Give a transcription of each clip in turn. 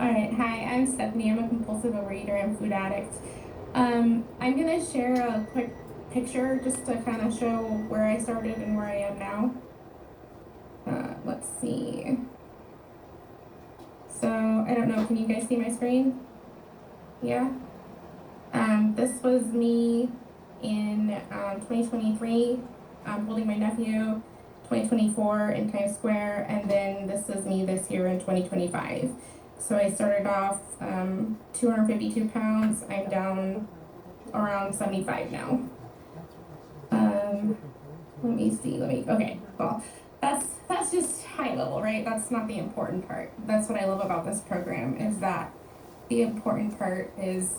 Alright, hi, I'm Stephanie. I'm a compulsive overeater and food addict. I'm gonna share a quick picture just to kind of show where I started and where I am now. Let's see. So, I don't know, can you guys see my screen? Yeah? This was me in 2023, holding my nephew, 2024 in Times Square, and then this is me this year in 2025. So I started off 252 pounds. I'm down around 75 now. Let me see. Okay. Well, that's just high level, right? That's not the important part. That's what I love about this program is that the important part is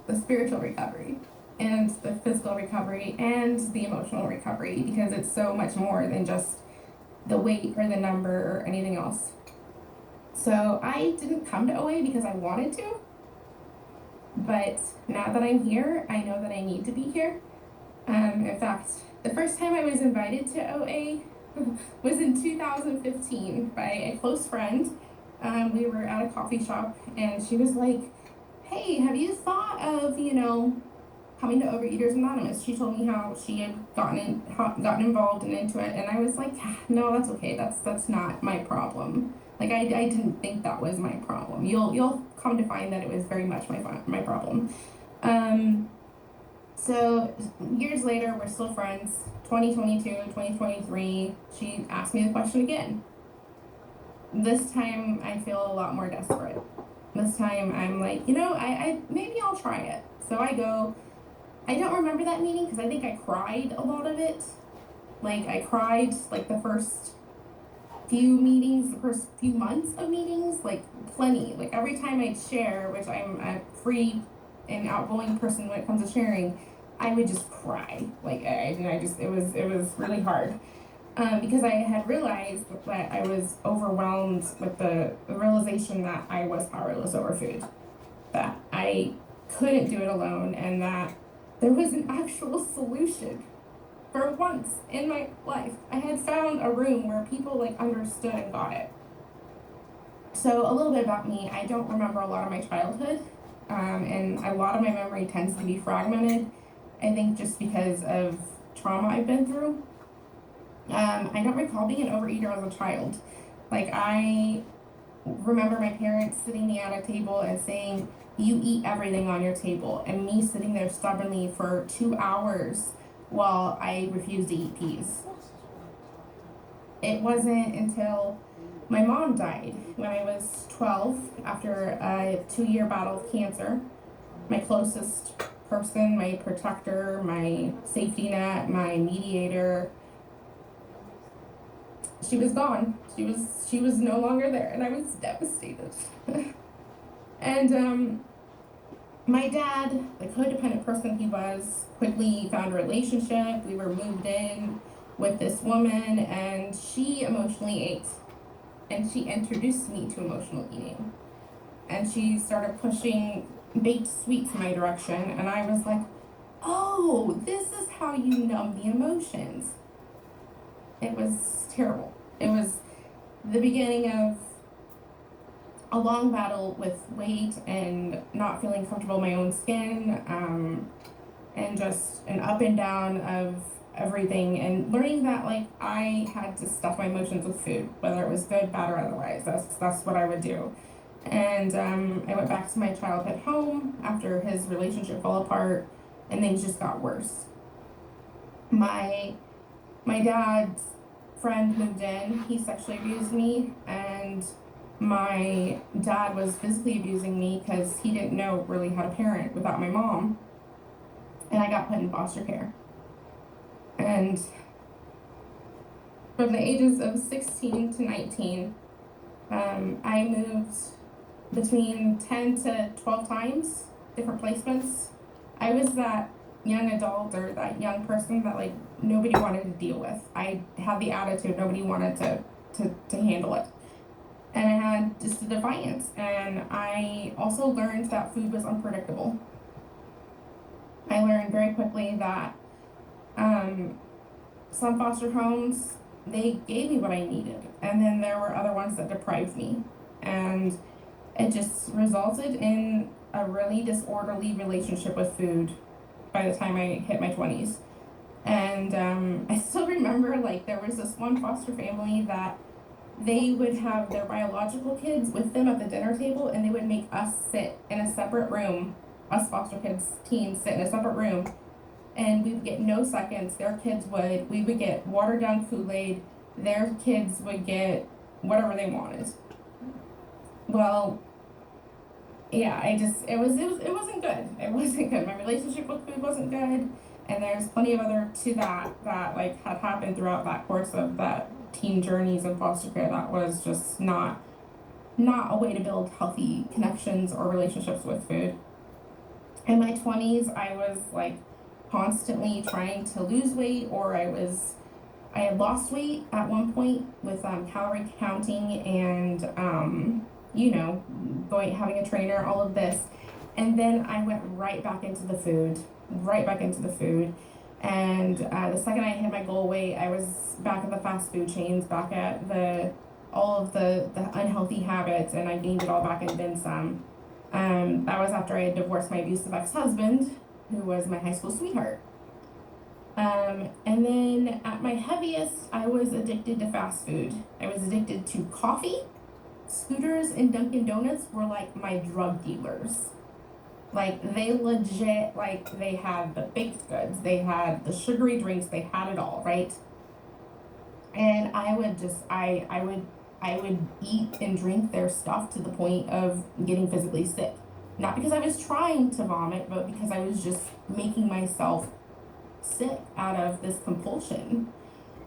the spiritual recovery and the physical recovery and the emotional recovery, because it's so much more than just the weight or the number or anything else. So I didn't come to OA because I wanted to, but now that I'm here, I know that I need to be here. In fact, the first time I was invited to OA was in 2015 by a close friend. We were at a coffee shop and she was like, hey, have you thought of, coming to Overeaters Anonymous? She told me how she had gotten involved and into it, and I was like, no, that's okay. That's not my problem. Like I didn't think that was my problem. You'll come to find that it was very much my problem. So years later, we're still friends. 2022, 2023, she asked me the question again. This time I feel a lot more desperate. This time I'm like, I maybe I'll try it. So I go. I don't remember that meeting because I think I cried a lot of it. Like I cried like the first few meetings, the first few months of meetings, like plenty. Like every time I'd share, which I'm a free and outgoing person when it comes to sharing, I would just cry. Like it was really hard. Because I had realized that I was overwhelmed with the realization that I was powerless over food, that I couldn't do it alone, and that there was an actual solution. For once in my life, I had found a room where people understood and got it. So a little bit about me, I don't remember a lot of my childhood, and a lot of my memory tends to be fragmented, I think just because of trauma I've been through. I don't recall being an overeater as a child. Like I remember my parents sitting me at a table and saying, you eat everything on your table, and me sitting there stubbornly for 2 hours while I refused to eat peas. It wasn't until my mom died when I was 12 after a 2-year battle with cancer. My closest person, my protector, my safety net, my mediator, she was gone. She was no longer there, and I was devastated. And my dad, the codependent person he was, quickly found a relationship. We were moved in with this woman, and she emotionally ate. And she introduced me to emotional eating. And she started pushing baked sweets in my direction, and I was like, oh, this is how you numb the emotions. It was terrible. It was the beginning of a long battle with weight and not feeling comfortable in my own skin, and just an up and down of everything, and learning that I had to stuff my emotions with food, whether it was good, bad, or otherwise. That's what I would do. And I went back to my childhood home after his relationship fell apart, and things just got worse. My dad's friend moved in. He sexually abused me, and my dad was physically abusing me because he didn't know really how to parent without my mom, and I got put in foster care. And from the ages of 16 to 19, I moved between 10 to 12 times, different placements. I was that young adult or that young person that nobody wanted to deal with. I had the attitude nobody wanted to handle it. And I had just a defiance. And I also learned that food was unpredictable. I learned very quickly that some foster homes, they gave me what I needed. And then there were other ones that deprived me. And It just resulted in a really disorderly relationship with food by the time I hit my 20s. And I still remember, like, there was this one foster family that they would have their biological kids with them at the dinner table, and they would make us sit in a separate room, us foster kids, teens, sit in a separate room, and we would get no seconds. Their kids would, we would get watered down Kool-Aid, their kids would get whatever they wanted. Well, yeah, it wasn't good. It wasn't good. My relationship with food wasn't good, and there's plenty of other to that like had happened throughout that course of that teen journeys in foster care that was just not a way to build healthy connections or relationships with food. In my 20s, I was like constantly trying to lose weight, or I had lost weight at one point with calorie counting and having a trainer, all of this. And then I went right back into the food. And the second I hit my goal weight, I was back at the fast food chains, back at all of the unhealthy habits, and I gained it all back and then some. That was after I had divorced my abusive ex-husband, who was my high school sweetheart. And then at my heaviest, I was addicted to fast food. I was addicted to coffee. Scooters and Dunkin' Donuts were like my drug dealers. Like, they legit, like, they had the baked goods, they had the sugary drinks, they had it all, right? And I would eat and drink their stuff to the point of getting physically sick. Not because I was trying to vomit, but because I was just making myself sick out of this compulsion.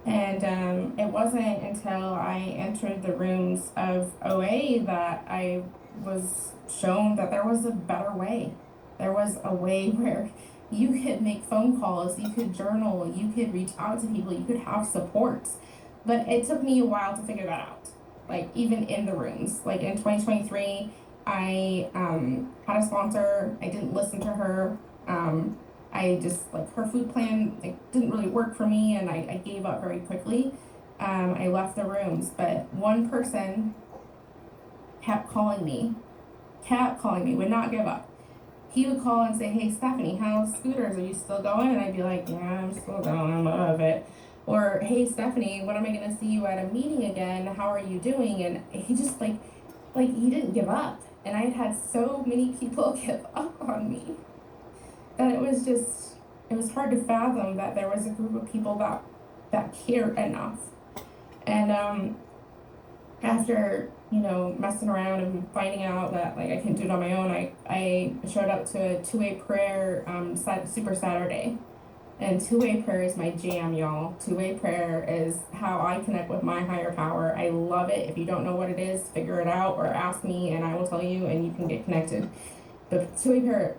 And it wasn't until I entered the rooms of OA that I was shown that there was a better way. There was a way where you could make phone calls, you could journal, you could reach out to people, you could have supports. But it took me a while to figure that out, like even in the rooms. Like in 2023, I had a sponsor. I didn't listen to her. I just, like, her food plan, like, didn't really work for me, and I gave up very quickly. I left the rooms, but one person kept calling me, would not give up. He would call and say, "Hey, Stephanie, how's Scooters? Are you still going?" And I'd be like, "Yeah, I'm still going, I love it." Or, "Hey, Stephanie, when am I going to see you at a meeting again? How are you doing?" And he just, like he didn't give up. And I had had so many people give up on me that it was hard to fathom that there was a group of people that cared enough. And after messing around and finding out that, like, I couldn't do it on my own, I showed up to a two-way prayer Super Saturday. And two-way prayer is my jam, y'all. Two-way prayer is how I connect with my higher power. I love it. If you don't know what it is, figure it out or ask me and I will tell you, and you can get connected. But two-way prayer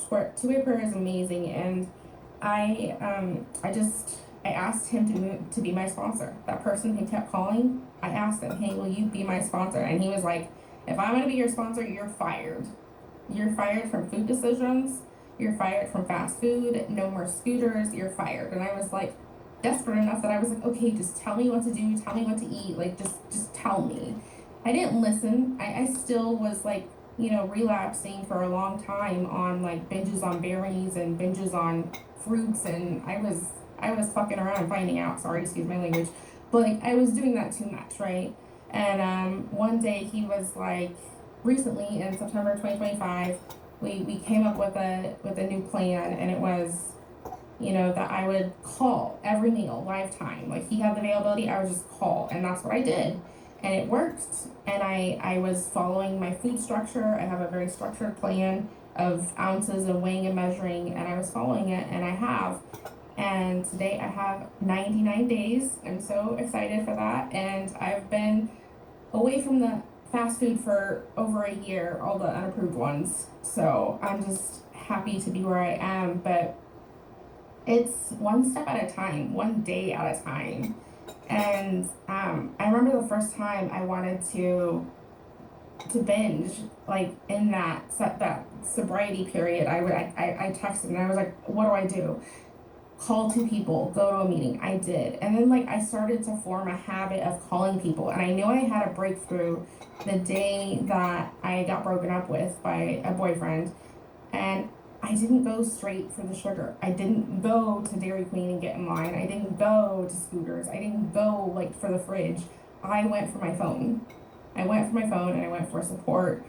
is amazing. And I asked him to be my sponsor. That person who kept calling, I asked him, "Hey, will you be my sponsor?" And he was like, "If I'm going to be your sponsor, you're fired. You're fired from food decisions. You're fired from fast food. No more scooters. You're fired." And I was like desperate enough that I was like, "Okay, just tell me what to do. Tell me what to eat. Like, just tell me." I didn't listen. I still was like, relapsing for a long time on, like, binges on berries and binges on fruits. And I was fucking around finding out, sorry, excuse my language, but, like, I was doing that too much, right? And one day he was like, recently in September 2025, we came up with a new plan, and it was, that I would call every meal, lifetime. Like, he had the availability, I would just call, and that's what I did. And it worked, and I was following my food structure. I have a very structured plan of ounces and weighing and measuring, and I was following it, and I have. And today I have 99 days. I'm so excited for that. And I've been away from the fast food for over a year, all the unapproved ones. So I'm just happy to be where I am. But it's one step at a time, one day at a time. And I remember the first time I wanted to binge, like, in that sobriety period. I texted and I was like, "What do I do?" call two people, go to a meeting. I did. And then like I started to form a habit of calling people. And I knew I had a breakthrough the day that I got broken up with by a boyfriend. And I didn't go straight for the sugar. I didn't go to Dairy Queen and get in line. I didn't go to Scooters. I didn't go like for the fridge. I went for my phone. I went for my phone and I went for support.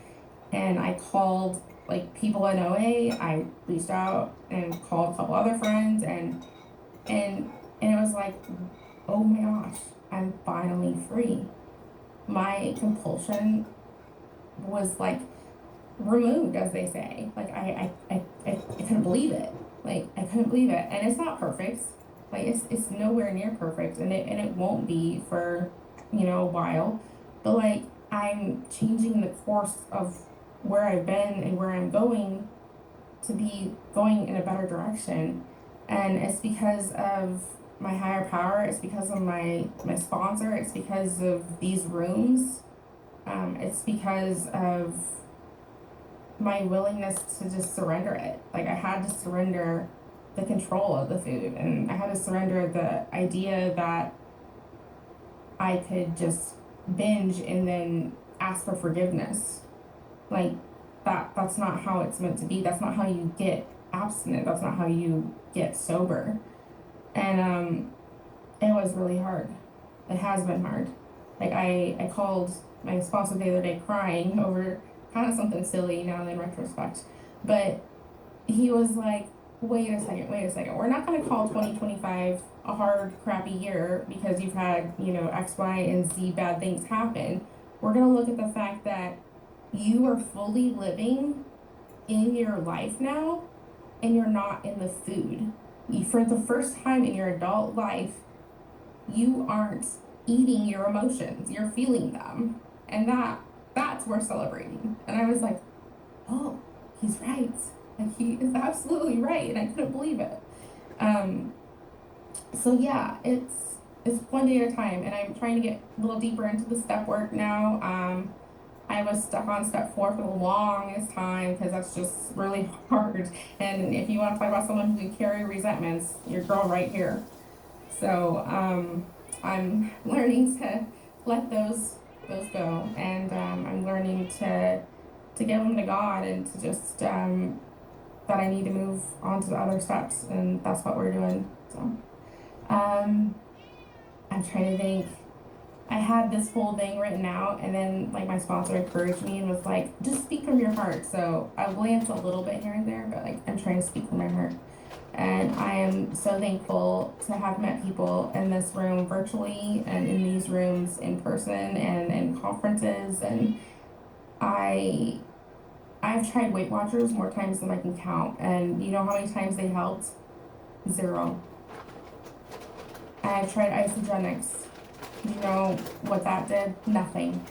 And I called like people in OA. I reached out and called a couple other friends, and and it was like, oh my gosh, I'm finally free. My compulsion was like removed, as they say. Like I couldn't believe it. Like I couldn't believe it. And it's not perfect. Like it's nowhere near perfect, and it won't be for, you know, a while. But like I'm changing the course of where I've been and where I'm going to be going in a better direction. And it's because of my higher power, it's because of my sponsor, it's because of these rooms, it's because of my willingness to just surrender it. Like I had to surrender the control of the food, and I had to surrender the idea that I could just binge and then ask for forgiveness. Like that's not how it's meant to be. That's not how you get abstinent. That's not how you get sober. And it was really hard. It has been hard. Like I called my sponsor the other day crying over kind of something silly now in retrospect. But he was like, wait a second. We're not going to call 2025 a hard, crappy year because you've had, you know, X, Y, and Z bad things happen. We're going to look at the fact that you are fully living in your life now, and you're not in the food. For the first time in your adult life, you aren't eating your emotions, you're feeling them. And that's worth celebrating. And I was like, oh, he's right. Like he is absolutely right, and I couldn't believe it. Um, so yeah, it's one day at a time, and I'm trying to get a little deeper into the step work now. I was stuck on step 4 for the longest time because that's just really hard. And if you want to talk about someone who can carry resentments, your girl right here. So I'm learning to let those go, and I'm learning to give them to God, and to just that I need to move on to the other steps, and that's what we're doing. So I'm trying to think. I had this whole thing written out, and then like my sponsor encouraged me and was like, just speak from your heart. So I glance a little bit here and there, but like I'm trying to speak from my heart. And I am so thankful to have met people in this room virtually and in these rooms in person and in conferences. And I've tried Weight Watchers more times than I can count. And you know how many times they helped? 0. I've tried Isogenics. You know what that did? Nothing.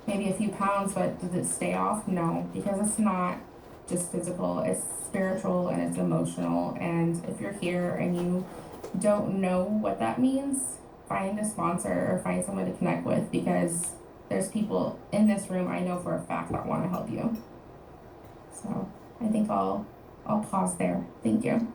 Maybe a few pounds, but did it stay off? No, because it's not just physical, it's spiritual and it's emotional. And if you're here and you don't know what that means, find a sponsor or find someone to connect with, because there's people in this room I know for a fact that want to help you. So I think I'll pause there. Thank you.